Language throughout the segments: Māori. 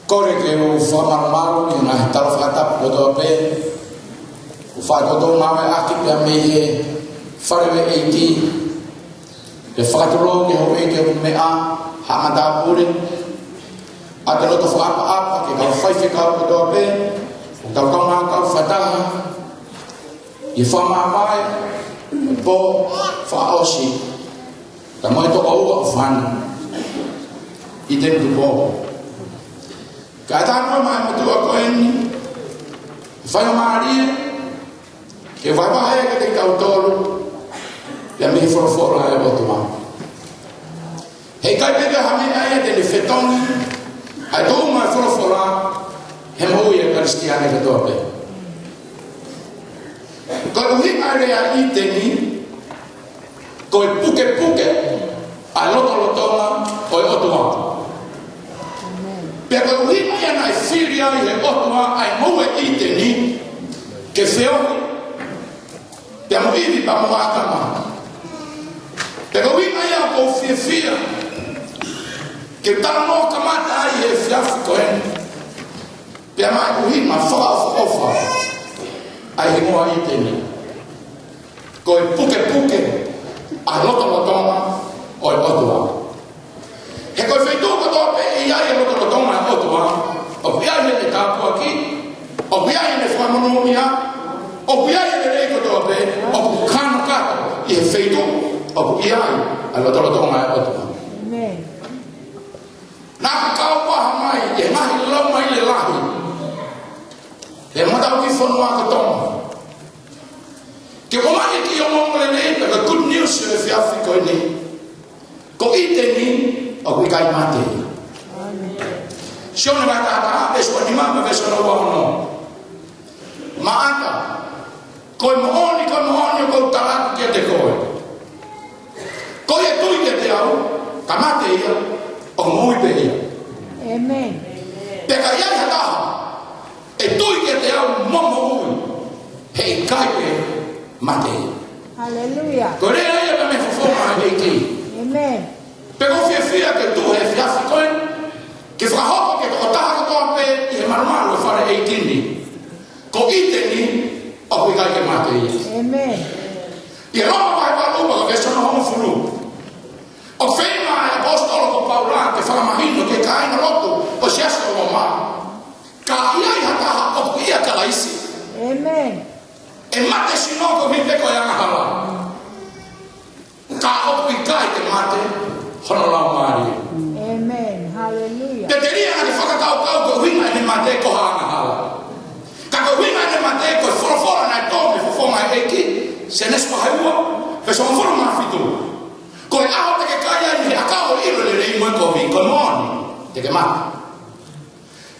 Kore ke o whamamaru ni ngā he tala whakatapu kotoa pē. O whakoto mawe aki pia me he wharewe eiti. He whakaturo ke ho eke o mea hangata pūre. A te loto whakapa ke kau whaiwhi kau kotoa pē. O kau kaunga kau whataha. I whamamae po whaosi. Ta moe toka ua o whanu. I te nutu pō. Ka tānua mai matua koe ni, whai maaria, ke whai wahe ke te kautoro, pia mihi whoroforo ai otua. Hei kai peke hame ai te ni whetongi, ai tōu mai whorofora, he maui e karistiane ka tōpe. Koe uhi ai rea i te ni, koe puke puke, ai lotolotonga, oi otua. Pea koe uhi mai ana e whiri ai he otua ai maue i te ni ke whiohi pea mo iwi pa mo akama. Pea koe uhi mai ana kou whia ke tala no kamata ai he whiafi koen. Pea mai uhi ma whakaofa ai he moa i te ni. Koe puke puke ai lotolotonga oi otua. He koe whaitu katoa pe i ai e lotolotonga e otua, o piai he te kāpua ki, o piai he whamonomia, o piai he rei katoa pe, o kukano kato i he whaitu, o piai e lotolotonga e otua. Nā ka kaupaha mai, e mahi lau mai le lahi, e matau ki whanua katonga. Ke omani ki o mongole nei, pe ka good news e whiawhi koe nei. Ko i te ni, o kui kai mate. Sione mai tātaa, beso ni mama, beso na wahono. Maata, koe mooni o kou talatu kia te koe. Koe e tui kia te au, ka mate ia, o mui pe ia. Amen. Peka iai hataha, e tui kia te au momo ui, hei kai pe mate ia. Hallelujah. Koe rea ia pa me fofonga a hei ki. Amen. Peko whiawhia ke tu he whiawhi koe, ke whakahopa ke toko taha katoa pe i he marumaru e whare e tini. Ko i te ni, o kui kai ke mate ia. Amen. I roma vai walupa ka vesono homo furu. O whenga e apostolo ko Paula ke whakamahino ke kaina rotu o siasko o maa. Ka iai hataha o kui ia kalaisi. Amen. E mate sinoko hipeko e angahala. Ka o kui kai ke mate, hono lau maari. Amen. Hallelujah. Te teria nga te whakakau ko winga ne mate ko hanga hala. Ka ko winga ne mate ko whorofora nai tōme whofonga e ki, se nesu haua, pe so mwhoro mawhitu. Ko e aho te ke kaya ni akao iro le rei mwe ko vi, ko moni, te ke mate.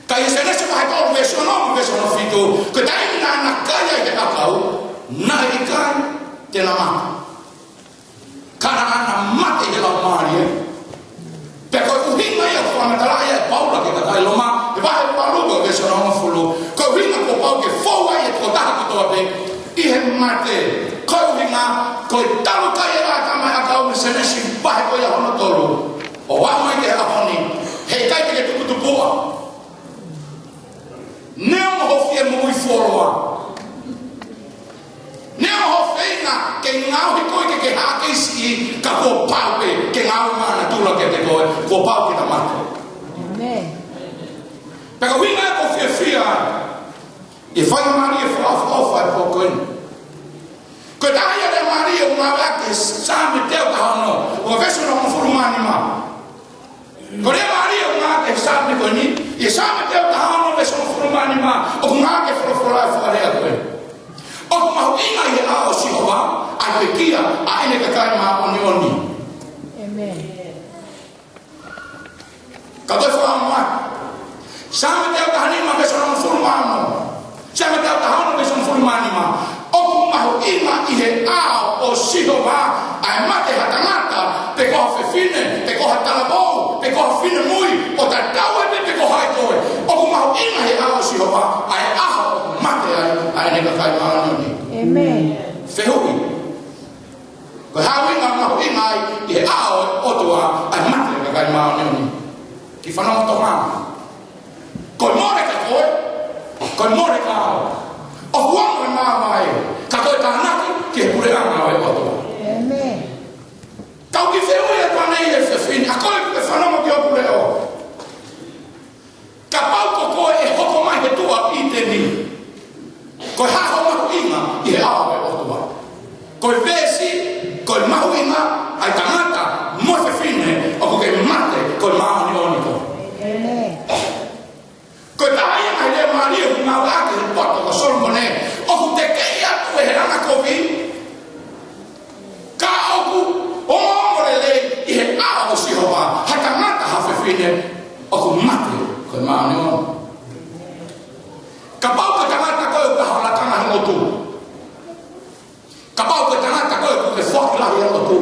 Ka i se nesu haitoro ve so nomu ve so no fitu, ko ta ina na kaya i te akau, na i kai te na mate. Kana ana mate ke lau maari e. Peko uhinga ia whangatala ia e Paula ke kakai loma, e wahe paluga ke so na mafulu. Ko uhinga ko pau ke fōua ia ko taha katoa pe, i he mate. Ko uhinga, ko i talu kai e rata mai a kau me senesi wahe ko ia hono tolu. O wamai ke ahoni, hei kai ke tukutupua. Neo mohofi e mui fōroa. Neo hofeina ke ngau hi koe ke hake isi ka ko pau ke ngau mana tula ke te koe ko pau ke ta mate. Amen. Peka winga ko fia e whai mari e whaofa e pokoen. Ko taia de mari e unga wake same teo ka hono o veso no mfuru mani ma. Ko re mari e unga wake same koe ni e same teo ka hono veso no mfuru mani ma o unga wake whorofora e whakarea koe. O mahu inga i he ao sihowa, a pekia, a ene kakai maa oni oni. Amen. Kato e whaamua. Sama te au tahani ma beso na mfuru maano. Sama te au tahano beso mfuru maani ma. O mahu inga i he ao o sihowa, a e mate hatangata, pe koha whewhine, pe koha talabou, pe koha whine mui, o ta tau e pe koha e koe. O mahu inga he ao sihowa, a e aho mate ai, a ene kakai maa oni oni. Amen. Fehui. Ko hawinga mahu ingai i he ao otua ai mate ka kai maa neuni. Ki whanau to maa. Koe more kao. O huamo e maa mai. Ka koe tānaki ke pure anga e otoa. Amen. Kau ki wheu e tua nei e whiwhini. A koe e whanama ki oku leo. Ka pau ko koe e hoko mai he tua i te ni. Koe haho mahu inga i he awa e otoa. Koe vesi, koe mahu inga, ai tangata, mo whiwhine, o ko ke mate, koe maa ni oniko. Amen. Koe taha ia mai leo maa lia ku ngau ake he poto ko solomone. O ku te kei atu e he ranga kovi. Ka oku, o ngore le i he awa o sihowa. Ha tangata ha whiwhine, o ku mate, koe maa ni oniko. Ka pau ka tangata koe ka haola tanga he motu. Ka pau ka tangata koe ku ke whaki lahi he motu.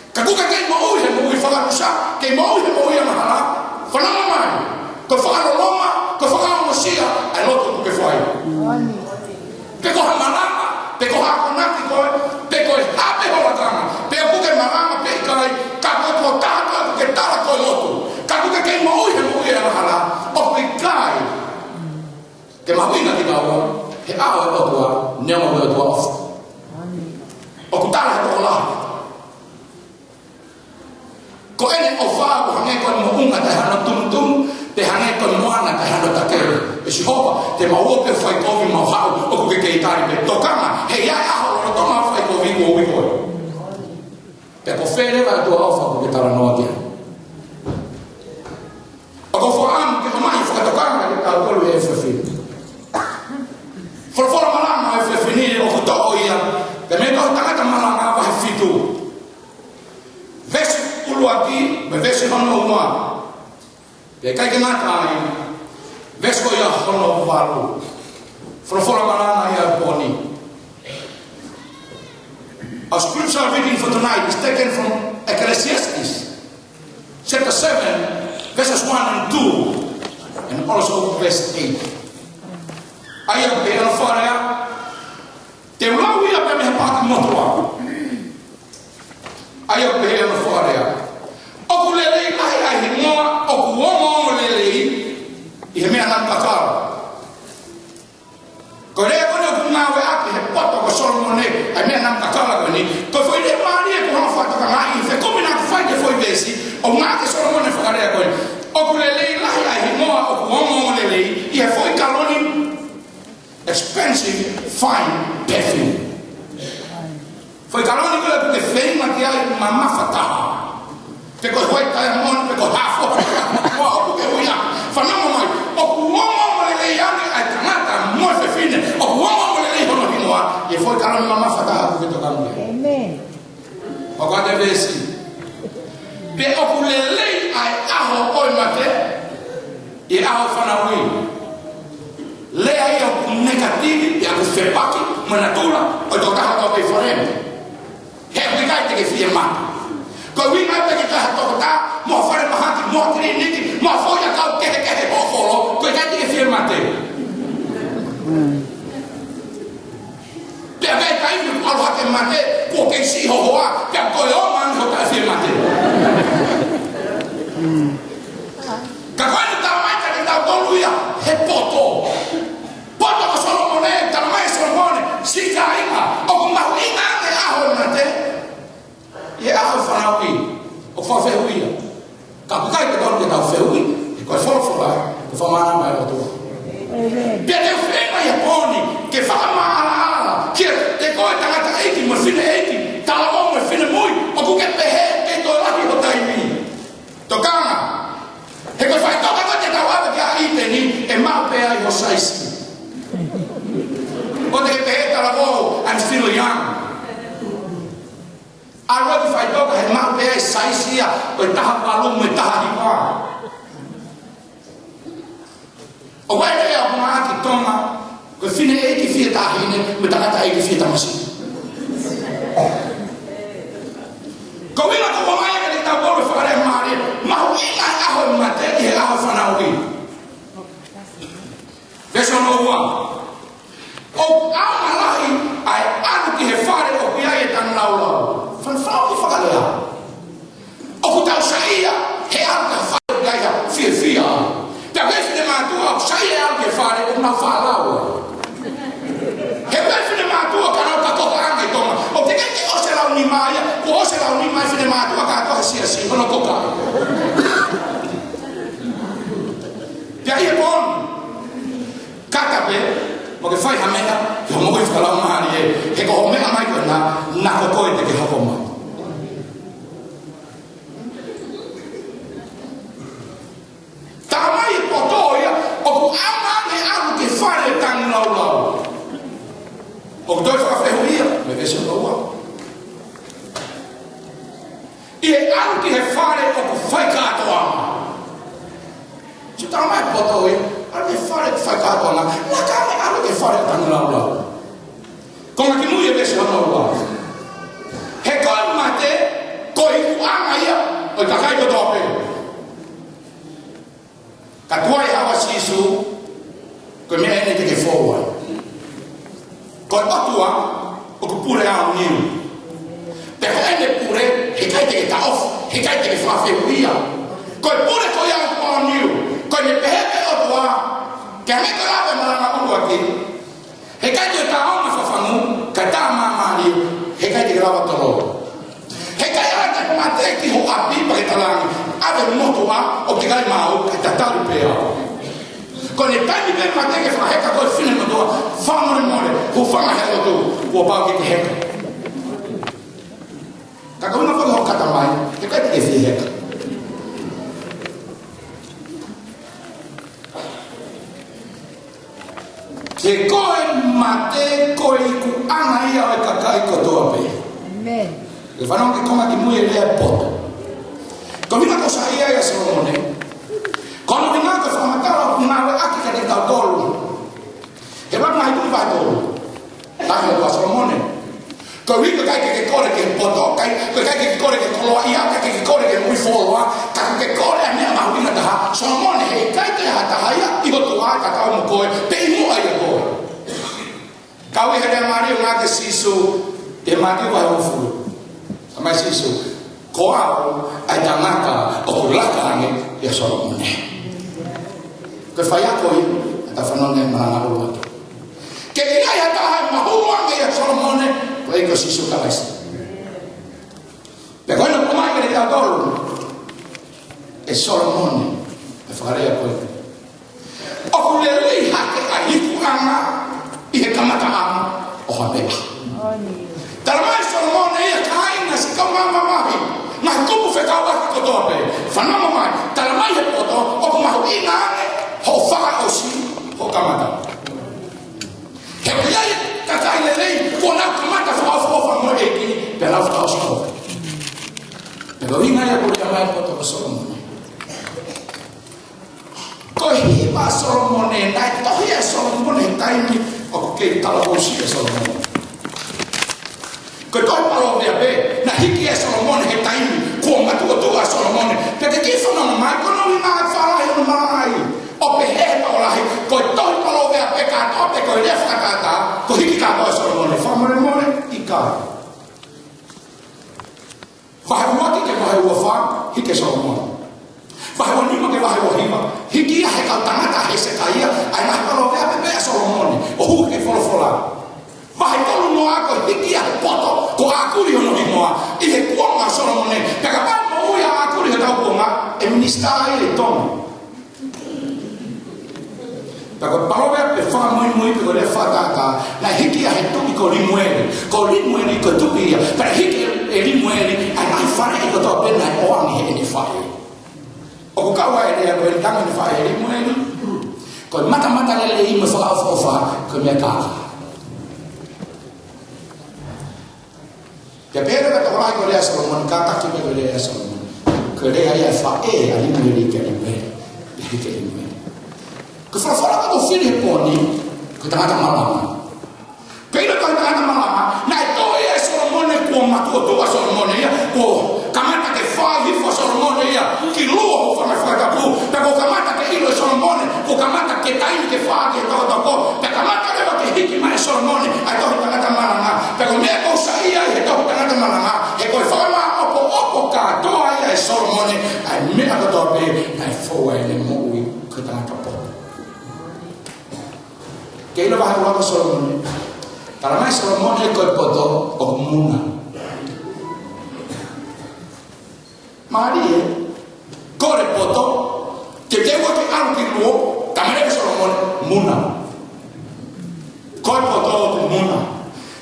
Ka kuka kei mo ui he mo ui whakarusa, kei mo ui he mo ui amahara, whanama mai. Ko whakaroloma, ko whakaromosia, ai loto ku ke whai. Oni. Pe ko hamalama, pe ko hakonaki koe, pe ko hape holatanga, pe ku ke malama pe kai, ka koe ko tātua ku ke tala koe loto. Ka kuka kei mo ui he mo ui amahara, o ku i kai. Ke mahuina ki kaua, he awa e otua, neoma ue otua ofu. O ku tala he toko lahi. Ko ene o whaa ko hange koe mo unga te hana tum, te hange koe moana te hana takere. E si hopa, te maua pe whai kovi mau hau, o ku ke kei tari pe tokanga, he iai aho o toma whai kovi ko ui koe. Pe ko where vai tua awha ko ke tara noa kia. O ko whaamu ke homai whakatokanga ke tau kolu e whawhiri. Whorofora malanga e whawhiri o ku toko ia, te me koe tangata malanga wahe whitu. Vesi uluaki, me vesi hono umua. Pe kai ke ngata ai, vesi ko ia hono walu. Whorofora malanga ia poni. Our scripture reading for tonight is taken from Ecclesiastes, chapter 7, verses 1 and 2, and also verse 8. Aia pe ana wharea, te ulau ia pe meha pāki motua. Aia pe ana wharea. Oku lelei lahi ahi ngoa, oku ongo lelei, i he mea nang kakara. Ko rea kone oku ngawe aki he poto ko solomone, ai mea nang kakara koe ni. Ko foi le maari e ko hana whataka ngai, fe kome nang whai te foi besi, o ngake solomone whakarea koe. Oku lelei lahi ahi ngoa, oku ongo lelei, i he foi kaloni, expensive, fine perfume. Foi kaloni koe ku te whenga ki ai mama whataha. Te koe hoi tai amon, te koe hafo, koe oku ke huia. Whanama mai, oku ongo lelei ane ai tangata moe whewhine, oku ongo lelei hono hinoa, e foi kaloni mama whataha ku ke tokangia. Amen. O kwa te vesi. Pe oku lelei ai aho oi mate, e aho whanawui. Lea ia o negativi, e aku whepaki, manatula, o to taha tau pei whareme. He wikai te ke whie mata. Ko wingai pe ke taha tau ta, mo whare mahaki, mo kiri niki, mo whoia kau kehe hofolo, ko ikai te ke whie mate. Pe vei kai mi aluha ke mate, ko ke si hohoa, pe koe o man ho ta whie mate. Ka koe ni tau mai ka ni tau tolu ia, he poto. Poto ko solomone, tau mai solomone, sika inga, o ku mahu inga ane aho mate. Ie aho whanaui, o whawhehuia. Ka pukai te tonu ke tau whehui, e koe whorofora, ke whamana mai o tua. Amen. Pia te whenga ia poni, ke whakamaala ala, kia te koe tangata eiki, mo whine eiki, tala o mo whine mui, o ku ke pehe, ke toi lahi o taimi. Tokanga, he koe whai toka koe te tau awe kia i te ni, e mau pea i ho saisi. O te ke pehe tala o, I'm still young. A roki whai toka he mau pea i saisi ia, o e taha palumu, e taha hiwa. O wai rea o mga aki tonga, koe whine eiki whie tahine, me tangata eiki whie tamasi. Ko wina ko wamai ka ni tau bolu whakarea maari, mahu inga aho mate, i he aho whanaui. Veso no ua. O au malahi, ai anu ki he whare o ki ai e tanu lau lau. Whanwhau ki whakalea. O ku tau saia, he anu ka whare o ki ai ha whie whia. Te wesi te mātua, saia e anu ki he whare o na whalau. O que doi whakawhehuia, me vese o ua. I e aru ki he whare o ku whai katoanga. Si tau mai poto e, aru he whare ku whai katoanga, na kame aru he whare o tangu lau lau. Konga ki mui e vese o ua. He koe mate, ko i ku anga ia, o i kakai ko tope. Ka tuai hawa sisu, ko mea ene te ke fōua. Ko i otua, o ku pure au niu. Te ko ene pure, he kai te ke ta off, he kai te ke whawhewuia. Ko i pure ko i au niu, ko i ne pehepe otua, ke ame ko rawe maranga ua ki. He kai te ta au ma whawhangu, ka ta mamari, he kai te ke rawa tolo. He kai ata mate ki ho api pa ke talangi, ave motua o te kai mau, ke ta taru pea. Ko ne tani pe mate ke whaheka ko i whine motua, whamore more, ho whangaheko tu, kua pau ki te heka. Ka kauna whaka ho kata mai, he kai te ke whi heka. Ke koe mate koe i ku ana ia o e kakai kotoa pe. Amen. E whanau ke konga ki mui e lea poto. Ko vina ko sa ia ia Solomone. Kono vina ko whamatara o kunawe aki ka te tau tolu. He wak mai tui vai tolu. Tahi o ka Solomone. Ko vina kai ke kore ke poto. Kai ke kore ke koloa ia. Kai ke kore ke mui foloa. Kai ke kore a mea mahu ina taha. Solomone hei kai te hata haia. Iho tua ka tau mo koe. Te imu ai a koe. Kau i harea mari o ngā ke sisu. E mati wai o furu. Mas isso, qual a tangata o lakarangi e Solomone. Que faya koi, ata fanone maranga ua. Que ia ia taha mahuanga e Solomone, ko e ko sisu kawais. Pe koe no kumai ke te tolu, e Solomone, e whakarea koe. O kulelei hake a hiku anga, i he kamata anga, o hapea. Taramai Solomone ia kaina si kau mama mahi. Mahi kupu whekau aki kotoa pe. Whanama mai, taramai he poto, o ku mahu ina ane, ho whaka osi, ho kamata. He piai kakai lelei, ko nau kamata whakawha mo eki, pe nau whaka osi koe. Pe ko inga ia kuri amai poto ko Solomone. Ko hiwa Solomone, nai tohia Solomone taimi, o ku kei talabosi e Solomone. Ko toi palo vea be, na hiki e Solomone he taimi, kua matua Solomone. Peke ki whanama mai, kono i ngā whalahi o mai. O pe he pa o lahi, ko toi palo vea be ka tope, ko i rea whakatata, ko hiki ka toi Solomone. Whamare more, i ka. Whahua ki ke wahua wha, hiki Solomone. Wahua nima ke wahua hiwa, hiki ia he kau tangata he se ka ia, ai nahi palo vea be Solomone. O hu ke wholofola. Vai tolu no ako hiki a poto ko akuri ono himoa i he kuonga Solomone peka pai mo ui a akuri he tau kuonga e minista ai le tono peka parobe pe whaka mui peko le whatata na hiki a he tuki ko limueli ko tuki ia pera hiki e limueli ai mai whare e kotoa pena e oangi he ni whae o ku kaua e rea ko e tanga ni whae e limueli ko mata lele i me whaka ko mea kaka. Ke pere ka tokolai ko lea Solomone, ka taki pe ko lea Solomone. Ko lea ia whae a limueli ke limueli. Ke limueli. Ko whawhara ka to whiri he pōni, ko tangata malama. Peina ko tangata malama, na e tō e Solomone kua matua Solomone ia, ko kamata ke whahifo Solomone ia, ki lua ho whamawhakapu, pe ko kamata ke ilo Solomone, ko kamata ke taimi ke whaake he toko, pe kamata lewa ke hiki mai Solomone, ai tohi tangata malama, pe ko mea kousa ia he tohi tangata malama, he koe whama opo katoa ia e Solomone, ai mea katoa pe, ai fōa e le moui ko tangata po. Ke ilo wahe waka Solomone, taramai Solomone koe poto o muna. Marie, kore poto, ke te wake aru ki luo, tamareke Solomone, muna. Koe poto o muna.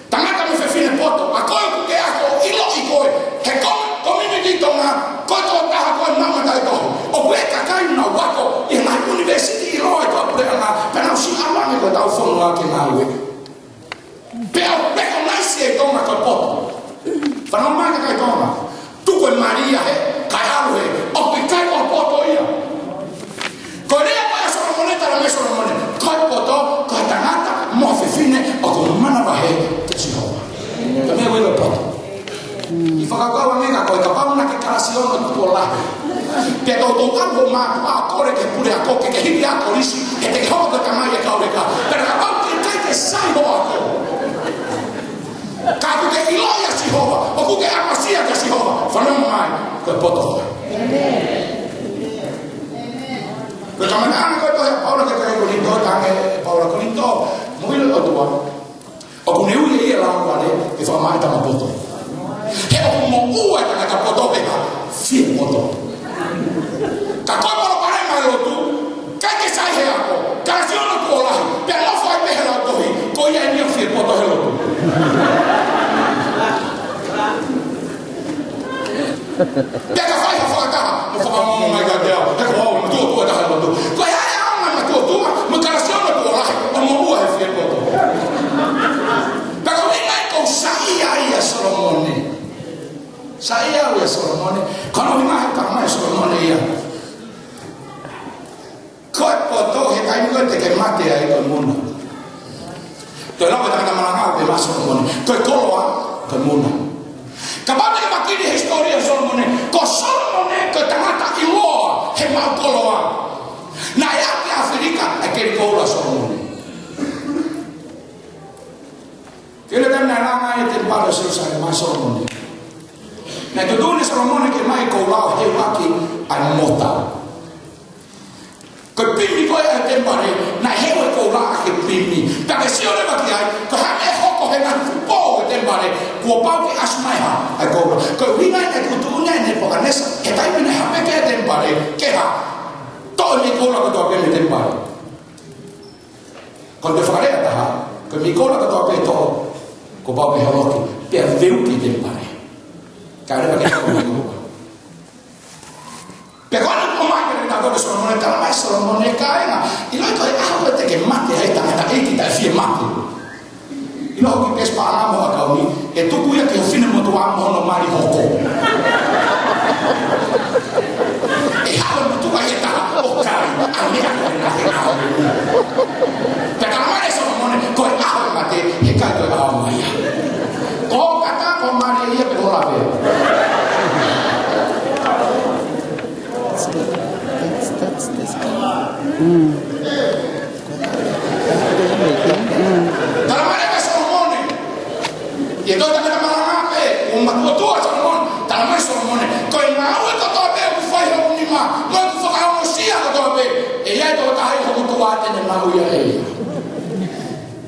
Tangata me whewhine poto, a koe kuke ako, ilo i koe, he community tonga, koe tō taha koe mama tai tohu. O koe kakai na wako, i ngai university i roa i tō prea ngā, penau si awange koe tau whonua ke ngā ue. Pea tō ako mātua a kore ke pure a koke ke hipi a korisi e te hoko ka mai e kaureka. Pero ka pau te kai te sai ho ako. Ka ku ke iloia si hova, o ku ke amasia ka si hova. Whanau mai, koe poto. Koe kamana ana koe tohe Paula ke kai korinto, tange Paula korinto, muile o tua. O ku ne ui e ia lau wale, e whamai tama poto. He o mo ua tanga ka poto peka, fie poto. Ka koe moro pare mai lotu, kai ke sai he ako, ka si ono tu olahi, pia lofo ai pehe lau tohi, ko ia e nio fie poto he lotu. Pia ka whai ha whakataha, mo whakamongo mai ka teo, he ko au, matua tua taha lotu. Ko ia e au mai matua tua, mo ka si ono tu olahi, o mo ua he fie poto. Pia ka wina e kou saia ia Solomone. Saia ia Solomone, kono wina he karamai Solomone ia. Koe poto he kai koe te ke mate ai koe muna. Toi lawe taka malangau ke ma Solomone. Koe koloa, koe muna. Ka pate ke makini historia Solomone. Ko Solomone koe tangata iloa he mau koloa. Na ia ki Afrika e keri koula Solomone. Kile temna langa e te palo seusa e ma Solomone. Na tutune Solomone ke mai koulao he waki ai mota. Koe pimi koe e te pare, na hewe kou laa ke pimi. Take si o rewa ki ai, koe ha e hoko he ngā fupo e te pare, kua pau ki asmaiha ai kou laa. Koe wina e kutu une ne pokanesa, he taimine hapeke e te pare, ke ha, toi mi kou laa katoa peme te pare. Koe te whakarea taha, koe mi kou laa katoa pe toho, kua pau ki haloki, pia veu ki te pare. Ka rewa ke hako mi kuka. Pe koe o mai ke rita koe Solomone, tala mai Solomone kaenga. I loi koe aho te ke mate hei tangata eiti tai fie mate. I loi ki pes pa anga moa kauni, e tuku ia ke hofine motu a mohono mari hoko. E hawa mutu kai e taha o kai, a mea koe na he aho. Pe tala mai Solomone, koe aho mate, he kai koe aho mai ia. Ko kata ko mari ia pe hola pe. That's this guy. Talamare ka Solomone. E do tanga malanga pe, o matua Solomone. Talamare Solomone. Ko ina o ko to be ku fai ho ni ma. Mo ku fa o sia ko to be. E ia to ta hai ko to ate ne ma uia e.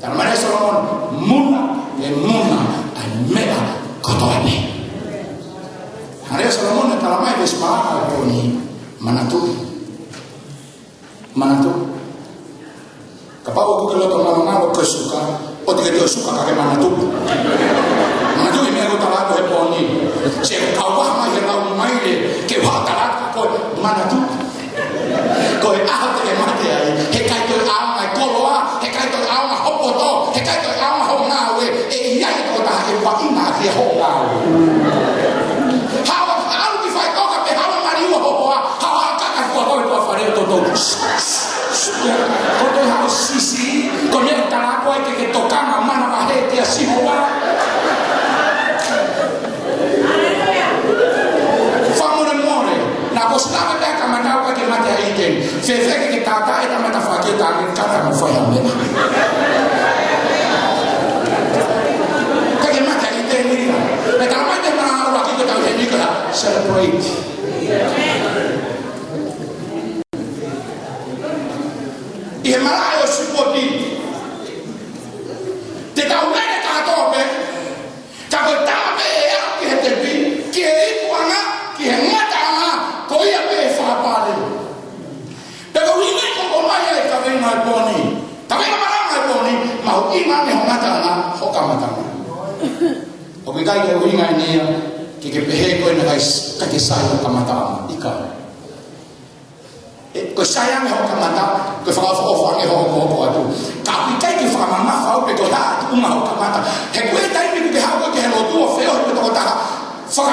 Talamare Solomone muna e muna ai mea ko to be. Hare Solomone talamai be spa ko ni manatu. Manatu. Kapau aku kalau tolong ke suka, o te ke suka kake manatu. Manatu ini aku tahu he poni. Se kau mai he lau mai le ke wa tahu ko manatu. Ko e aho te mate ai, he kai to a mai koloa, he kai to a ma hopoto, he kai to a ma ho nawe, e ia ko ta he pa ina ke ho nawe. Hawa au ki fai toka pe hawa mariwa hopoa, hawa kaka ko ko fare to. Kote hao sisi, kone utarako ai ke tokanga mana wahete a sihoa. Whamore more, na kosinawe pia kamatau ka ke mate a iten, fefeke ke tata e tamata whaki o tāne kata mo whai hamena. Ka ke mate a iten nira, e talamai te mana haru aki ko tau he nikora, celebrate. I he marae o sipoti. Te tau nene kātope, ka koe tāpe e au ki he tepi, ki he ipuanga, ki he ngata anga, ko ia pe e whapare. Peko hine ko mai e ka venga e poni. Ka venga maranga e poni, ma ho inga me ho ngata anga, ho ka matanga. O ki kai ke uinga e nia, ki ke pehe koe na kai kake sai ho ka matanga, ika. Ko sayang ho kamata ko fa fa fa nge ho atu ka pi kai ki fa mama fa pe ko ta tu ma ho kamata he ko dai mi ke ha ko ke lo tu o feo pe ko ta fa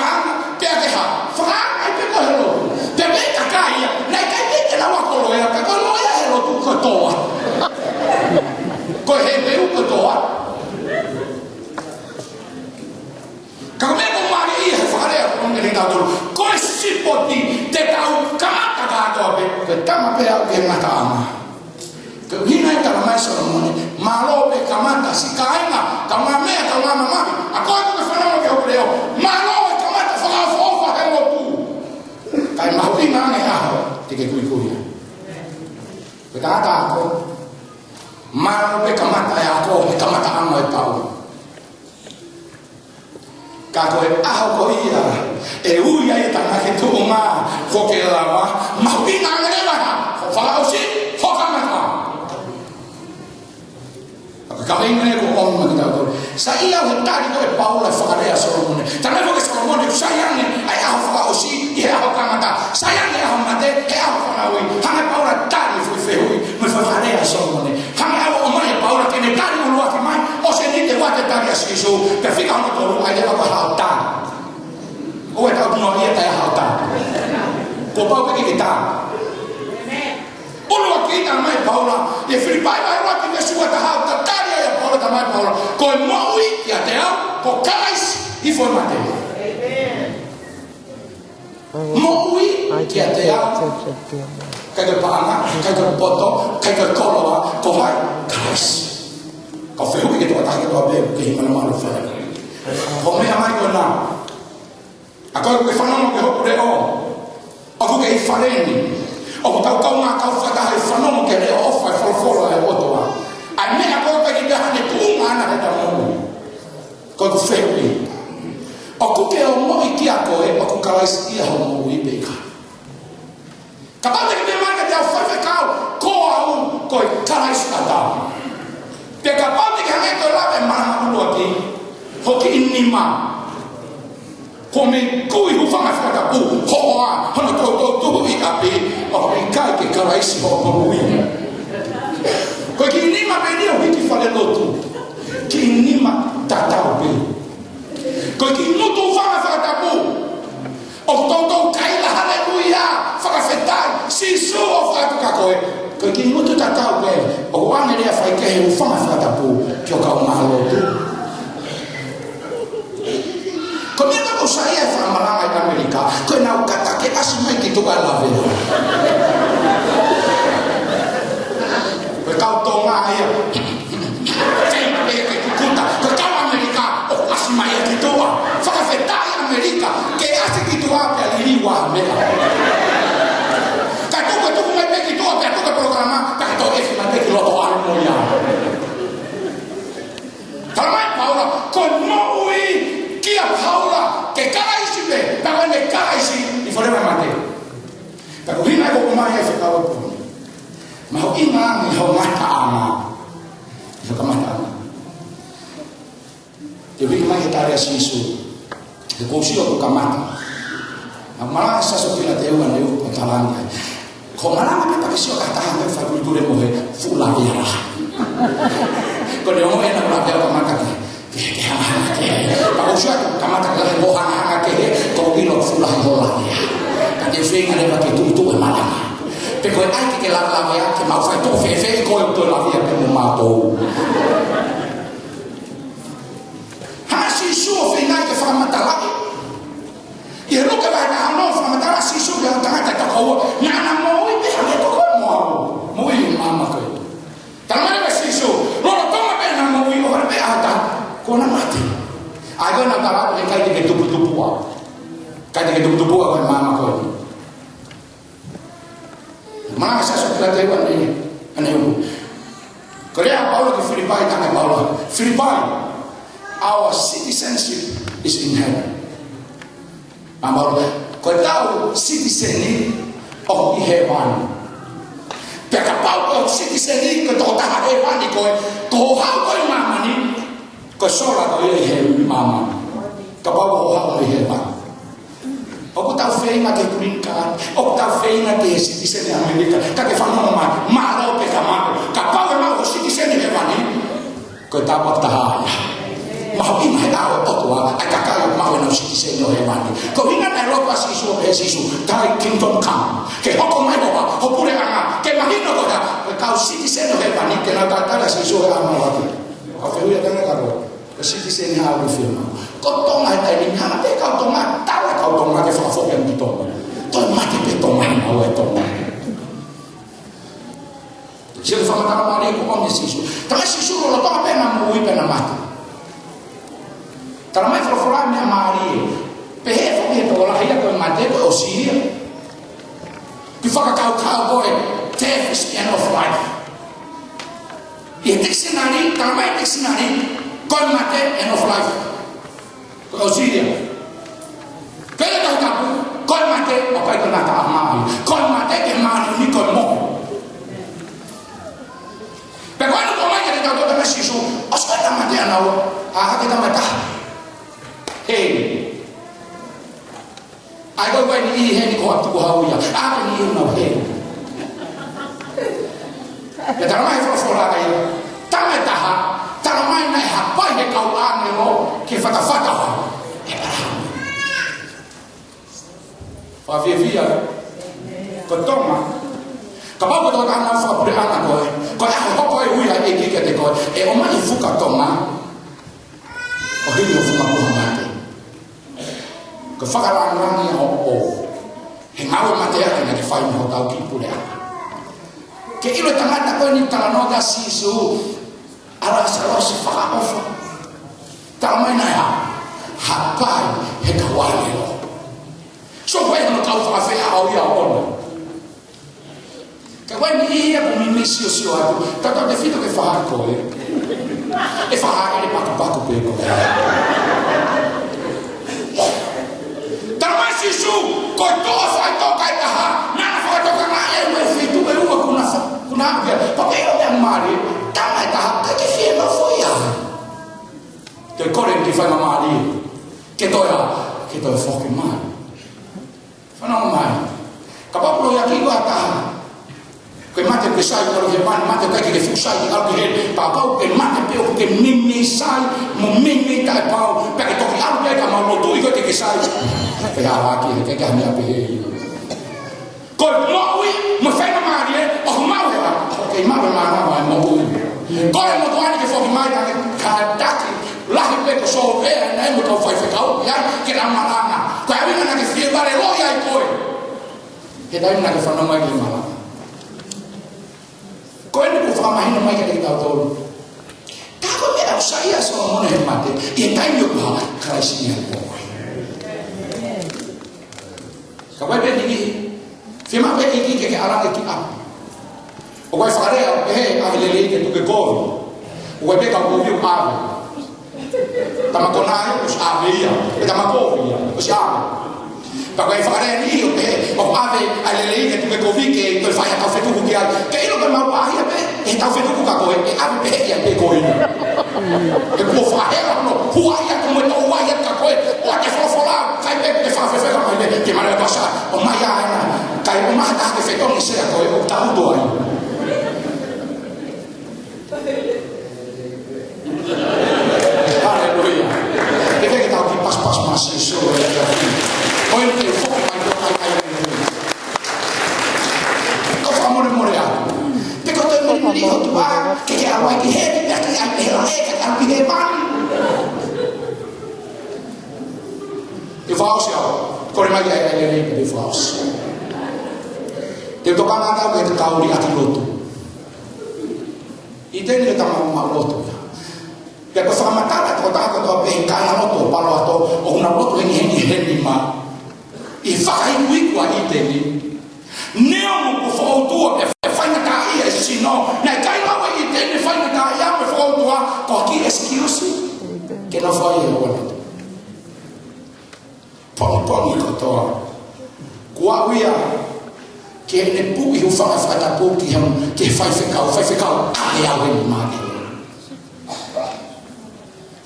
pe ke ha fa ai pe ko lo pe me ka kai na kai pe la wa ko lo ya ka ko lo ya lo tu ko to ko he pe ko to ka me ko ma ni he fa le ko nge ta do ko si poti te ta u kamata koe tama pe au ke ngata ama. Ke hina e tala mai Solomone, malo pe kamata si kainga, ka mamea ka mamami, a koe ke whanau ke hau leo, malo e kamata whakafofa he motu. Kai mahui ngane aho, te ke kui kui. Koe tata ako, malo pe kamata e ako, e kamata ama e pau. Ka koe aho ko ia, e uia e tanga ke tuku maa, hoke lawa, mahui ngane e waha, whakau si, hokamata. Ka venga e ko on ma kita ko sa ia o tari ko e Paula whakarea Solomone tana ko ke Solomone sayane ai a whaka o si i a kamata sayane a mate e a whanawi hanga Paula tari fu fehui mo whakarea Solomone hanga o mai Paula ke ne tari mo luaki mai o se ni te wate tari a siso pe fika mo tolu ai a ha ta o e ta no ia ta ha ta ko pa ke ta Olo aqui tá mais Paula e Filipai vai lá que me sua tá alta taria e Paula tá mais Paula com moi e até com cais e foi mate. Moi e até que pana que poto que coloa com vai cais. Com feu que tu tá que tu abre que não mal faz. Como é mais que não. Agora que falamos que eu por o que falei o tau kau ngā kau whakahe whanomo ke reo ofa e wholofolo e otoa. Ai mea koe peki te hane kuunga ana he tamomu. Koe ku whehui. O kuke o moi kia koe, o ku kalaisi ia ho mou i peka. Ka pate ki te maka te au whaiwhe kau, ko au koe kalaisi ka tau. Te ka pate ki hange koe lawe mana ulu aki, hoki inima. Ko me kui hu whanga whakapu, hoa, hana tō tuhu i api, o me kai ke karaisi ho pamui. Koe ki nima pe nia hiki whale lotu, ki nima tatau pe. Koe ki nutu whanga whakapu, o tō kaila haleluia, whakawhetai, sisu o whakatuka koe. Koe ki nutu tatau pe, o wane rea whaikehe u whanga whakapu, ki o kau maha lotu. Ko mea kako sa ia whamaranga i Amerika, koe nau kata ke asi mai ki tuka lawe. Koe kau tō ngā ia. Teima mea ke kukuta, koe kau Amerika, o asi mai ki tuka. Whakawhetai Amerika, ke asi ki tuka pia liriwa mea. Ka tuku mai pe ki tuka, pia tuka programa, ka to efi mai pe ki loto anu ia. Talamai Paula, koe moui, kia Paula ke karaisi pe tawa ne karaisi i forema mate ta ko hina ko mai e ka o ma ho ina ni ho mata ama ho ka mata ama te vi mai tare asisu te ko si o ka mata ma mala sa so kila te una ne o talanga ko mala ma ka si o ka ta me fa kulture mo he fula ya ko ne o ena la ka mata Pak Usha kamata ka ho hanga ke ko bilo fula hola ya ka te fenga le ke tu e malanga pe ko ai ke la ya ke ma fa to fe ko to la ya pe mo mato ha si su fenga ke fa matala e ro ka va na no fa matala si su ke ta ta ko na na mo i pe ko ko mo i mama ko tamara si su no no toma pe na mo i o pe ata kona mati. Agora na parada de cai de tupu-tupua. Cai de tupu-tupua com mama ko. Mana sa so plate ko ani Korea Paulo ke Filipai tanga Paulo. Filipai, our citizenship is in heaven. Amor, ko tau citizen of heaven. Peka Paulo citizen ko to ta heaven ko ha ko mama ni ko sola ko ye he mama ka ba ho ha ko he ba o ko ta feina ke green card o ta feina ke citizen America ka ke fa no ma ro pe ka ma ka pa ma ko citizen he ba ni ko ta ba ta ha ma ho ina ha o to wa ka ka ma no citizen he ba ni ko ina na ro pa si su ta kingdom come ke ho ko mai ba ho pure ana ke ma hino ko da ka citizen he ba ni ke na ta ta si su ha ma wa ka fe ya tanga ka ro citizen ha o firma ko to mai tai ni ha te ka to ma ta la ka to ma ke fa fo ke ni to ma te pe to ma o to ma Se ele fala para Maria com homem sisu. Também sisu lo toca pena mui pena mata. Também falou falar minha Maria. Perre foi que tola aí com mate com Osíria. Que fala cowboy, death is the end of life. E diccionary, também diccionary, com mate end of life. Com Osíria. Pela cowboy, com mate, o pai do Natal amai. Com mate que mano ni com mo. Quando tu vai querer dar também sisu, as coisas não matem não, ah kita matar, hey, agora vai ni hen ko tu hau ya, ah ni não hey, ya tak ramai fora aí, tak matar, tak ramai naik apa yang kau ane lo, que fata ho, via, kotoma. Kalau betul kan apa beranak kau, kau yang kau kau yang ini kita kau, orang itu kat toma, oh ini orang bukan mati. Kefakaran orang yang hengawe mati yang ada file yang tahu kipu dia. Keilo tangan tak kau ni tangan noga sisu, arah salah sifat apa? Tangan mana ya? Hapai hekawai lo. So kau yang kau faham awal ya orang. Quando ia com o início suado, tanto de fito que fa coi. E fa ele paco pego. Também se su, coito fai tocar da, não foi tocar na eu feito eu com na porque eu tenho mari, também tá, que fez não foi a. Que corre que faz na mari, que tô foque mal. Fa não mal. Acabou por aqui agora. Que mate que sai kalau Jerman mate que fusai di alquil papau que mate peo que mimi sai mo mimi tai pau perché tocchi alquil che ma lo tu che sai e aqui che cambia pe col moi mo fai na marie o mau che mau ma mo col mo tuani che fuochi mai da cadacchi là che per so vera ne mo fai fecau ya che la malana che aveva che firmare lo ai poi che dai una che fanno mai di malana. Kau ini bukan main main kita tahu. Takut dia saya semua orang mati. Ia tahu juga kerasnya boy. Kau ini, firman ini ke arah kita. Kau fare avele che tu che corri. Kau kau viu ave. Tama konai us avia. Tama kovia us ave. Kau fare io che o ave alle che tu che covi che tu fai a fetu che io che mau ahia e ta fetu che kau e ave pe ia pe koi. E può fare no, può ia come tu vai a kau o che fa fola, fai pe fa ma che male passa. O mai ana, kai o mai ta che fetu ni se kau o ta u doi. Aleluia. E che ta che pas masih so. Poi che fuoco kau famore moreato perché tu non dico tu che avrai che è perché che anche che van e vaus ya kore mai ai di vaus te toca nada che kau di atiloto ide ne tama loto perché fa matata toda ko pe kana loto palo ato o una loto ni ma e fai qui qua iteni neo mo foto e fai na caia sino na caia lá iteni fai na caia me foto a qualquer excuse que não foi eu pon koto qua via que ne pu e fa ta pu que fai ficau ai a wen ma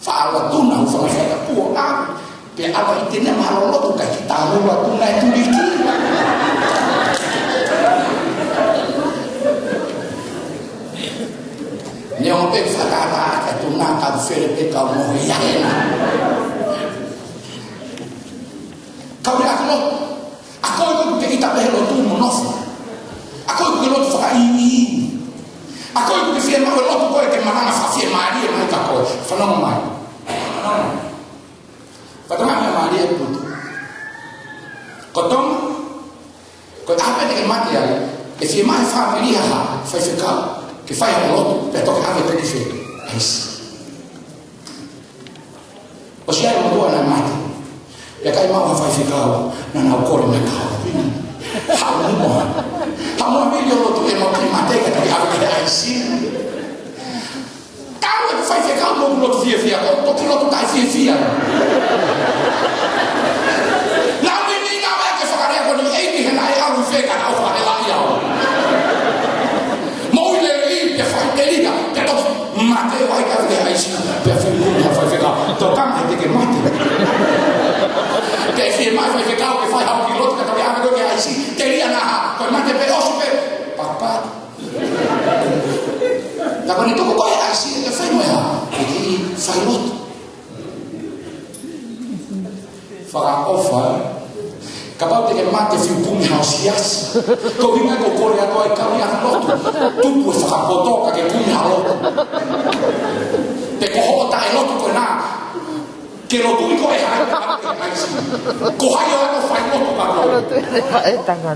fa tu não fa ta pu a que apa itene marolo tu kai tahu waktu naik tu diki ne on pe fakata que tu na ka fere pe ka mo ya na kau dak lo aku que kita pe lo tu monof aku que lo tu fa ini aku que firma lo tu ko que mana fa firma ali mai ka ko fa no mai Padahal Maria putu. Kotong, kot apa dengan mati ya? If you my family ha, fai ficar. que fai o loto, per toque ave te dice, o sia è modo na mate, e kai mau fai ficao, non ha cuore me cao. Hamo meglio loto e mo prima te che ti ave che hai sì. Caro fai ficao non loto via, o to loto dai via. La menina va che fare con i eiti che lai a fega a fare la io. Liga, che to Matteo hai che hai sì, per finire fai fecao, toccante che mate. Che se mai fai fecao che fai a un pilota che abbiamo che hai sì, che lì na, poi mate per ospite, papà. Da quando tu poi hai sì che fai noi, e fai lot. Farà offer. Capaz de que mate fi punha osias, ko vinga ko kore ato e kami a lotu, tu pu fa potoka ke punha lotu. Te ko hota e lotu ko na, ke lotu ko e ha, ko ha yo ko fai lotu ka lo. Te kai na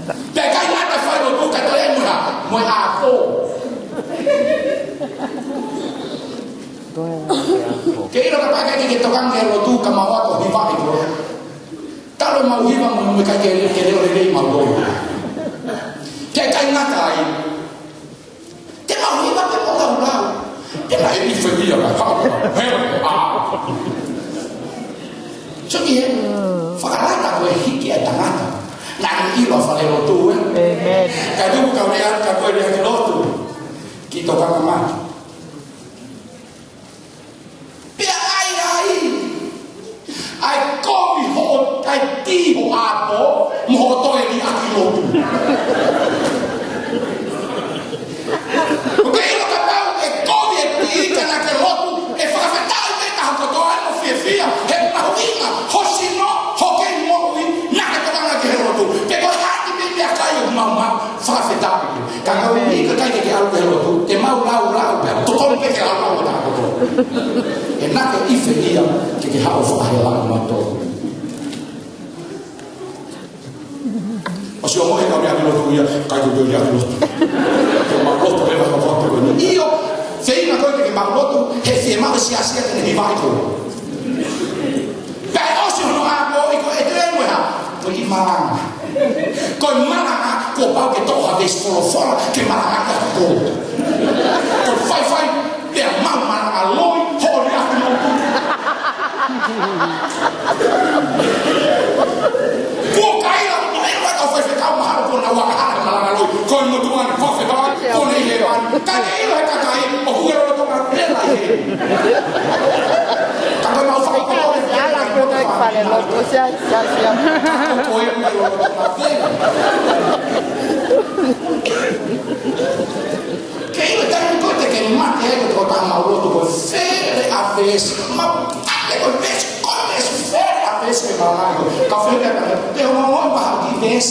te fai lotu ka to e mo a ko. Ke iro ka pa ke tokan ke lotu ka ma wa ko hi va i ko. Kalau mau hilang mau mereka kere oleh mau dong. Kayak kain natai. Dia mau hilang dia mau tahu. Dia nak ini dia kan. Jadi, fakar tak boleh hikir tangan. Nanti lo fakar lo tu. Amen. Kadu kau lihat kau dia lo tu. Kita kan mati. Biar ai. Ai come ho ai ti ho apo mo to e di akilotu. Oke lo kapau e come e ti kana ke lotu e fa fatal me ka ko to no fia e ma winga hosino hoke mo wi na ka kana ke lotu ke ko hati me ya kai mama fa fatal ka ka wi ka kai ke algo ke lotu ke mau lau to to ke algo na ko e na ke ifeia que hau fa ela matou. O senhor morre com a minha filosofia, cai do dia filosofia. O Maloto leva a foto com ele. Io sei una cosa che Maloto è firmato sia che ne vai con. Per oggi non ha poi e tremo ha. Poi malanga. Con malanga con pau che tocca di sfolo che malanga con. Con fai per mamma a lui ho può caire non è una cosa che calma con la guarda la lui con il tuo forse con il caire o quello lo tocca bella quando non fa la cosa che fare lo sia poi lo tocca che io tengo conto che il Matteo lo tocca ma lo tocca fare a vez ma con vez esse malago, café de eu não vou barrar de vez.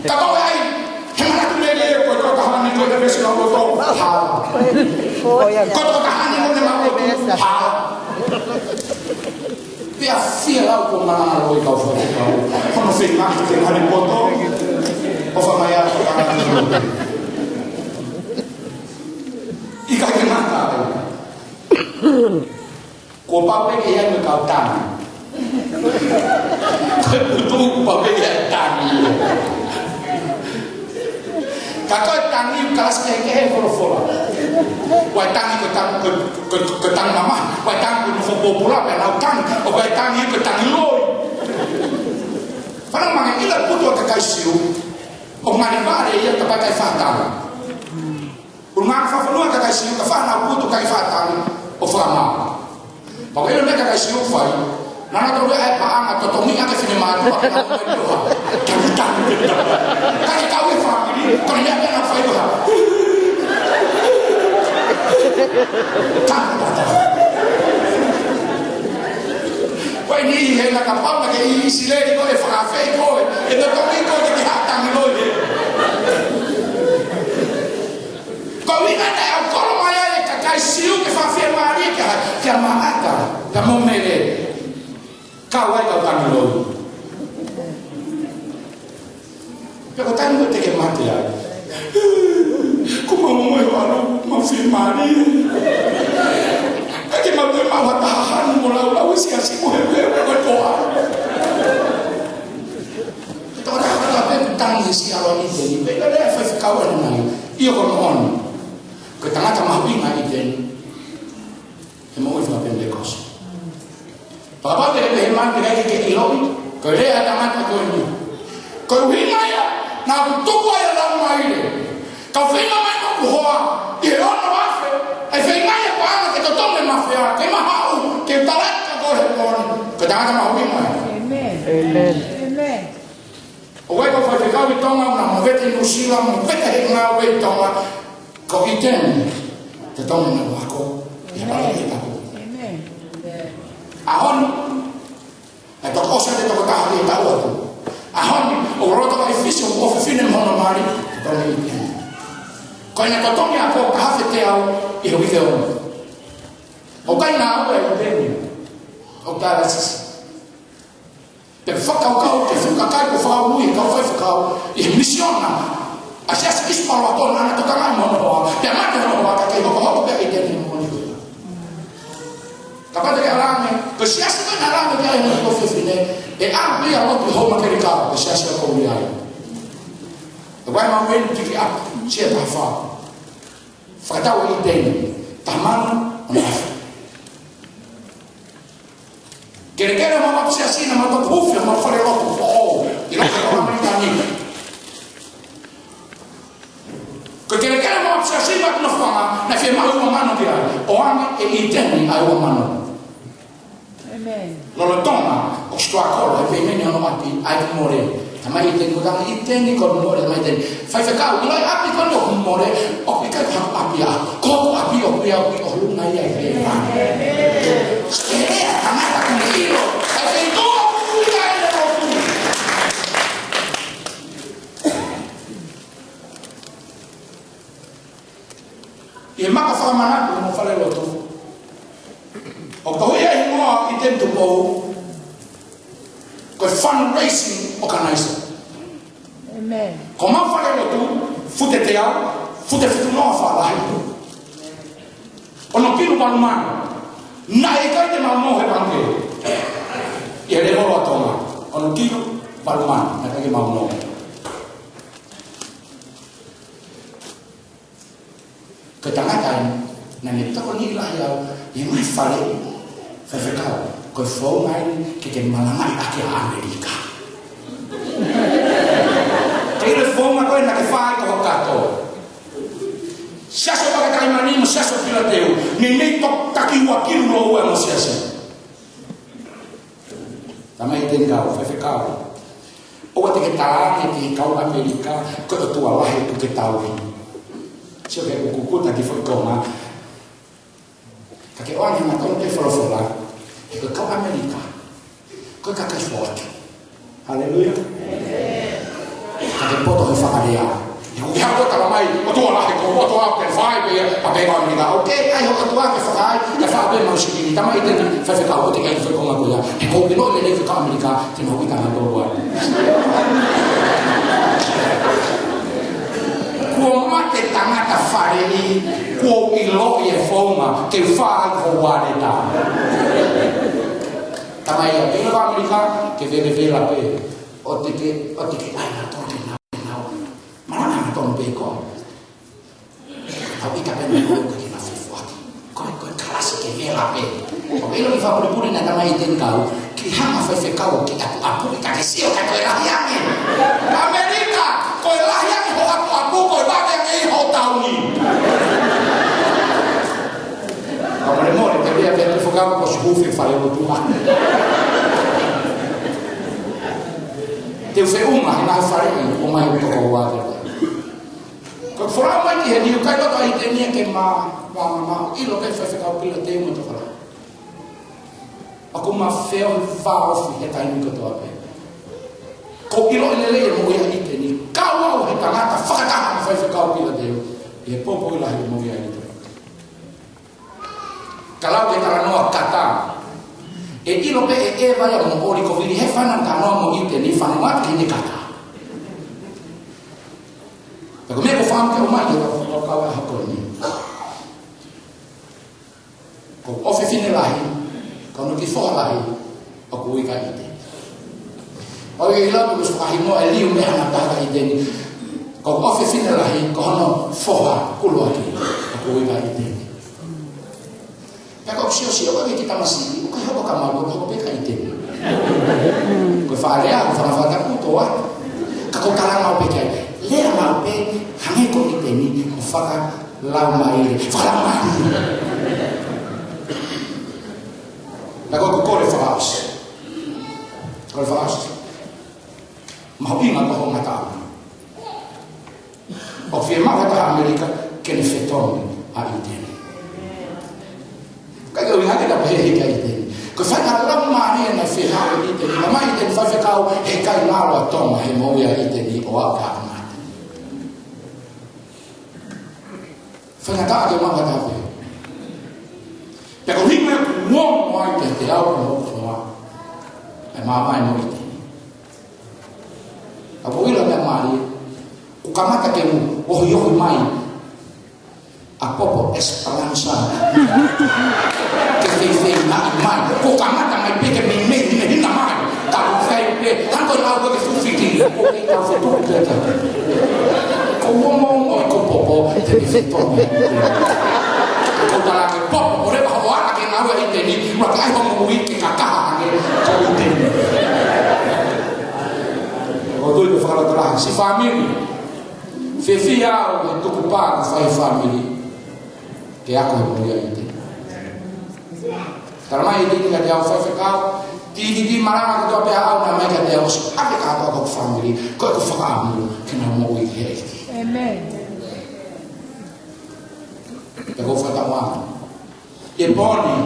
Acabou aí. Remana tu meio quando eu carro nem quando vez não botou. Quando eu carro nem quando não botou. E a filha lá com mana no igual foi. Quando fez mais que não botou. Ou foi maior que carro. E cai que mata. Của bao cái kia người cao tàng tu bao cái kia tàng cả cái tàng như cả cái hay phô quay tàng như cái tàng mama quay tàng như phô popular phải nào tàng quay tàng như cái tàng lôi phải mà cái là puto cái siu ông mà đi vào đây cái bài cái phát tàng ông mà phát luôn cái siu cái phát nào puto cái phát tàng o fa ma pa ele me ka siu fai nana to e pa anga to tomi ake fini ma to ka no ka ka we fa ni ko ne ka na fai do ha poi ni he na ka pa ma ke i sile ko e fa fe ko e no tomi ko ke ha ta ni lo de ko wi na e ko ma ya ka siu ke fa fe ma ri que a mamata, que a momere, kawai ka kanilo. Peko tani te ke mate ai. Kuma mo e wano ma firmari. Ake ma te ma wata hahanu mo lau isi asi mo he ko toa. Tora ka pe tangi si alo ni te ni pe le fa ka wa ni. Io con on. Ko tanga ma pinga i te. E mo fa pe le cose. Papa te le man de ke ilobi. Ko le ata ko ni. Ko wi mai na tuku ya la mai le. Ka fina mai ko hoa. E ona wa fe. E fe mai pa na ke to tome ma fe ke ma hau ke talaka ko he kon. Ko tanga ma wi mai. Amen. Amen. Amen. O weko fa te kau tonga na mo vete no sila mo vete he nga we tonga. Ko iten. Te tonga na wako. E pa le ta ko. Amen. Ahon. E to cosa te to ta he ta o. Ahon o roto ka fisio o fine mo na mari. To me iten. Ko ina to tonga ko ka fe te au e wi te o. O kai na o e te. O ta la sis. Te whakau te whakakai ko whakamui kau whakau i misiona. A se asa kisu palo ato nana to kangai mono hoa. Te amate mono hoa ka kei hoko hoko pia i tēne mono hoa. Ka pata ke arame, ko se asa kai arame kia i mono whiwhine, e aru pia lotu homa keri kao, ko se asa ko ui ai. E wai mau wenu tiki apu, sia taha wha. Whakatau i tēne, tamana o na awhi. Kere ma wapsi asina ma to pufia ma fare loto oh i loto ko americani ko kere ma wapsi asina no fama na fe ma o mano dia o ame e iteni ai o mano Amen. lo toma o sto ancora e meni no mati ai more tamai iteni ko more mai iteni fai ka o lai api ko no more o ka api a ko api o pia o luna ia e e maka whakamana ko mo whale loto. O ka hui ai moa i tento pou ko fundraising organizer. Amen. Ko ma whale loto, fute te au, fute fitu noa whalahi. Ono kiru palumana. Na e kai te mau he panke. I re moro atonga. Ono kiru palumana, na kai mau no. Ke tangata na ne tako ni la ya e mai fale. Fa fekau ko fo mai ke malamai ake Amerika. Ke le fo ma ko na ke fa ko kato. Siaso pa ka mani mo siaso pilateu. Ni nei to taki wa kiru no wa mo siaso. Tamai ten ka fa fekau. O te ke ta ke kau Amerika ko to wa lahi tu ke tau. Se o que cucuta que foi coma que olha na conta foi lá e que cau Amerika que caca forte aleluia que poto que falaria eu já bota lá mais o tu lá que boto lá que vai ver a pegar Amerika ok aí o tu lá que faz que faz bem mais seguinte também tem faz ficar o que foi com a coisa e com que não ele fica Amerika tem não fica na boa Kuo mate tangata wharei, kuo i loi e whaunga, ke whaai ho wareta. Tamai a pēra Amerika, ke vere vera pē. O te ke aina tōne nau. Marana na tōne pē koe. Tau ika pēne koe ke na whiwhati. Koe kalasi ke vera pē. O ilo i whapuripuri na tamai i ten kau, ki hanga whaiwhekau ki apu ka ke sio ka koe rahiange. Amerika, koe rahiange ho apu koe rahiange i ho tauni. Amore more, te vea che ti focava con scufi e fare lo tua. Te fe uma, e na fare o mai un tocco guarda. Ko fora mai ki he kai lo ai te nia ke ma ilo ke fa ka pila te mo to fora. Ako ma feo fa ofi he tai ni ko to ape. Ko ilo ele mo ia i te ni. Ka wa he tangata fa ka fa ka pila te. E popo ila he mo ia i te. Kalau ke taranoa kata e ilo pe e eva ya mo ori ko vili he fana tanoa mo i te ni fana mat ki ni kata. fam ke mai o ka ha ko ni ko ofi fine lahi ko no ki fo lahi o ko i ka ite o i la ko so ka himo ali me ana ta ka ite ni ko ofi fine lahi ko no fo ha ku lo ki o ko i ka ite Pega o que o que está assim, o que é o camaro, o que é que tem? O fala o fala da cultura, que o cara não pega, lê lá o pé, hange com o tem, o fala lá o mai, fala mais. Pega o core fala os, core fala os, mas o pinga com o matar. O firma da América que ele fez todo a ideia. Cái người hát cái đập hệ cái gì, cái phát hành lắm mà đi là phi hao đi thì mà mai thì phải cao hệ cái nào là trong hệ mô ya đi thì ở cả mà, phải là ta cái mà ta phải,แต่ก็วิ่งมาง่วงง่อยแต่เดี๋ยวผมว่าไอ้มาไม่หมดเลยเอาไปวิ่งแล้วมาดิกูกำลังตะเกียบโอ้ยยกไม่apa esperança que fez na mãe o camada mais bem que me na mãe tá o feio tanto lá o que foi feito o que tá feito como o popo te feito o tá lá o popo ore ba o ara que na o enteni mas ai como o que caca que o enteni o doido fala lá se família fefia o tu culpado faz família que aku mulai itu. Karena ini kita dia fikau, di mana kita dia au nama kita dia us, apa kata aku family, kau aku family, kena mau ini. Amen. Aku fikau mana? Eboni,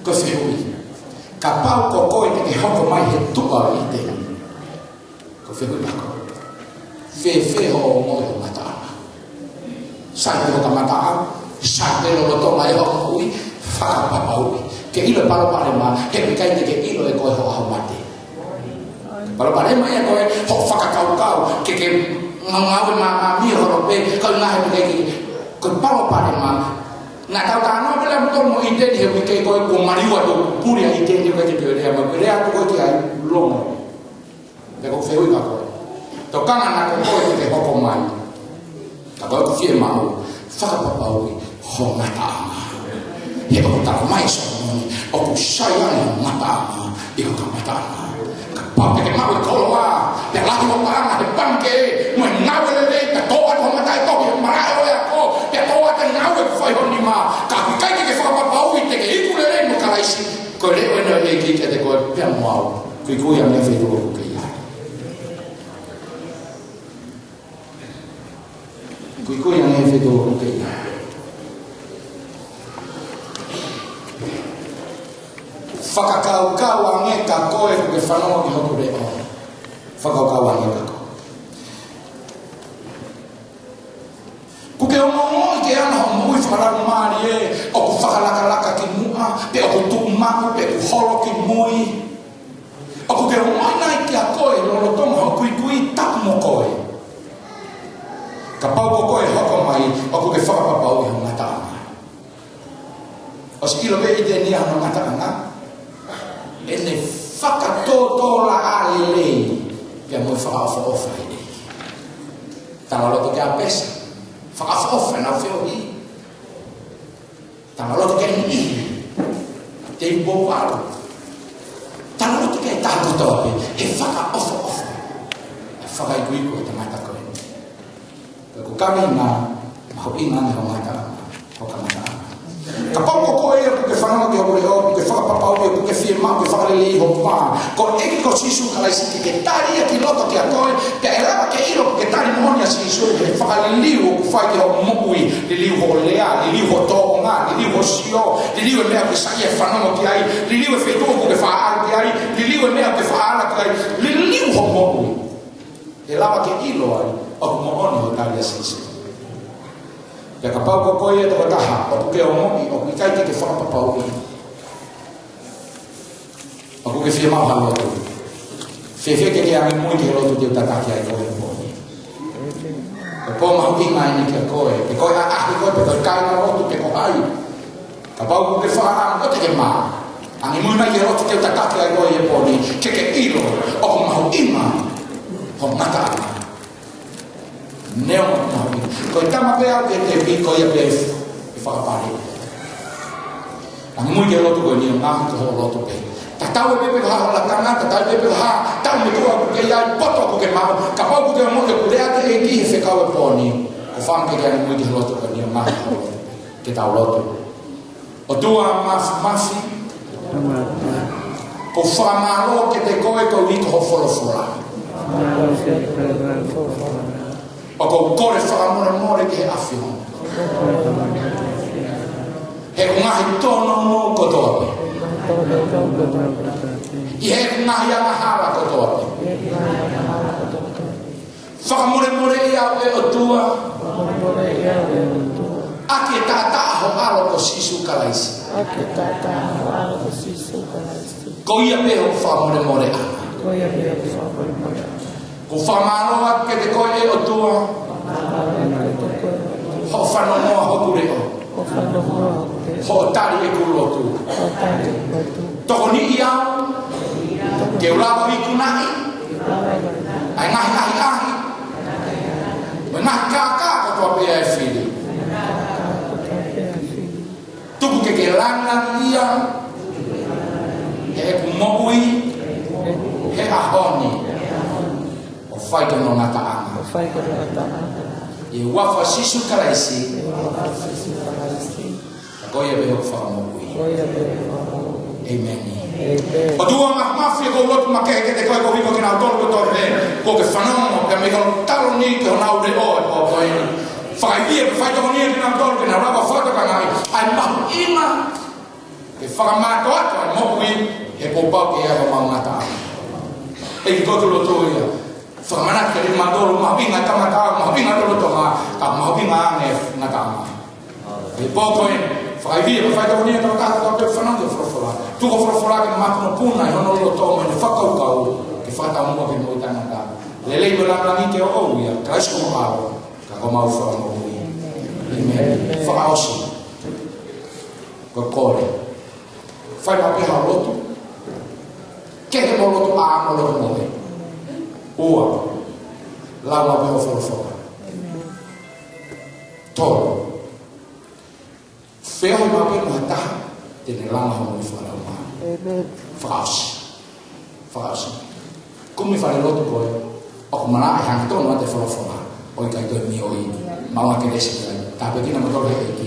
kau fikau. Kapau kau itu ke hok mai itu kau itu. Kau fikau aku. Fefe ho mau mata. Saya kau mata. Sate lo to mai ho kui fa pa pau ke ilo palo pare ma ke kai ke ilo e ko ho mate palo pare ma e ko ho fa ka kau ke ngau ma mi ho pe ko na he ke ko palo pare ma na tau ta no pela to mo ite he ke ko ko mari wa to puri a ite ke ke ke he ma pere a ko ke ai lo mo de ko fe wi ka ko to kana na ko ke ho ko mai ta ko fi ma ho fa ka pa pau ho mata e ko ta mai so o ku shaya ni mata e ko mata ka pa ke ma ko lo wa pe la ko pa na de banke mo na we le ta to wa ko mata ko ke ma o ya ko pe to wa ta na we fa ho ni ma ka ka ke fa pa pa u te ke i ku le mo ka lai si ko le o no le ki ke te ko pe mo au ku ya me fe to ko ke ya ku ya me fe to ko ke ya Fakakau wange ka koe ke whanau ki hoku re o. Fakakau wange ka koe. Kuke o mongo i ke ana ho mui whakarau maari e o ku whakalaka ki mua pe o ku tuku maku pe ku holo ki mui. O kuke o mai nai ki a koe lolo tomo ho kui kui tapu mo koe. Ka pau ko koe hoko mai o kuke whakapapau i ho ngata ana. O si ilo be i te ni ano ngata ana. Ele whakatotola a lei que mo whakaofa ele. Tanga loto ke a pesa. Whakaofa na whio i. Tanga loto ke ni. Te imbo waro. Tanga loto ke tāku tope. He whakaofa. E whakaikuiko te mata koe. Ko kami ngā maho inga ni ho mata. Ho ka mata. Ka pau ko e ke whanau ke hore o, ke whakapapau e ke whiema, ke whakarelei ho pā. Ko eki ko sisu ka lai siki ke tari e ki loto ke a koe, ke e lawa ke iro ke tari moni a sisu ke whakareliu ku whai ke ho mokui, li liu ho lea, li liu ho tōnga, li liu ho sio, li liu e mea ke sai e whanau ki ai, li liu e whetō ku ke whaara ki ai, li liu e mea ke whaara ki ai, li liu ho mokui. E lawa ke ilo ai, o ku mooni ho tari a sisu. Ke ka pau ko koe e toko taha, o ku ke o moki, o ku kai ke whakapapau i. O ku ke whia mau halo atu. Whia ke angi mui ke lotu te utataki ai koe o moki. e po mau inga ini ke koe e koe a koe pe koe kai na rotu ke ko ai ka pau ke wha o te ke maa angi mui mai ke rotu ke tatake ai koe e poni ke ilo o ko mau inga ho mata neo mau inga koe tama pe au ke te pi koe e pe e whakapare angi mui ke rotu koe ni o ngahi ko ho rotu pe ta tau e pepe ha la kana ta tau e pepe ha tau me tua ku ke ia poto ku ke mau ka pau ku ke mo ku le ate e ki se ka e poni ko fam ke ke mo ke loto ka ni ma ke tau loto o tua masi ko fama lo ke te koe ko wi ko folo fola o ko kore fa more ke afio he ko ngahi tono mo ko tope i he ngahi a mahara ko tope whakamore i au e o tua ake tata aho alo ko sisu kalaisi ko ia peho whakamore a ko whamaroa ke te koe e o tua ho whanomoa hoku reo ho tari e kulotu toko ni i au ke ulawa i kunahi ai ngahi ngahi kaka ko tua pea e whiri tuku ke lana ia he ku moui he ahoni o whai ke no ngata anga e wafa sisu karaisi koia beho whakamokui amen o tua mafia ko lotu ma ke te koe ko vivo ki nau tolu ko torre ko ke whanongo ke me kono talo ni ke honau re oe po koe whakaibia ke whaitoko ni ki nau tolu ke nau rapa whaitoka ngai ai mahu ima ke whakamato ato ai mokui he popau ke ea mau ngata e ki koe lotu ia whakamana ke rin mandoro mahu inga tamata mahu inga tolo tonga ka mahu inga ange ngata ama e po koe whakaibia ke whaitoko ni ke nau tolu whanongo whakafola tuko whakafola ke makuno puna i hono lo tō mai whakaukau ke whatau mua ke moi tangata lelei me langangi ke o ia Christ ko maro ka ko mau whakamokui amen whakaosi ko kore whai papi hao lotu ke he mo lotu a mo lotu moe ua lawa pe o whakafola tōro whea hoi mape mo hataha tene langa mo i whanau maa whakaosi kumi whare lotu koe o ku mana e hangi tonu a te whalafonga o i kai koe mi o i maunga ke desi kai tāpe kina matore e ki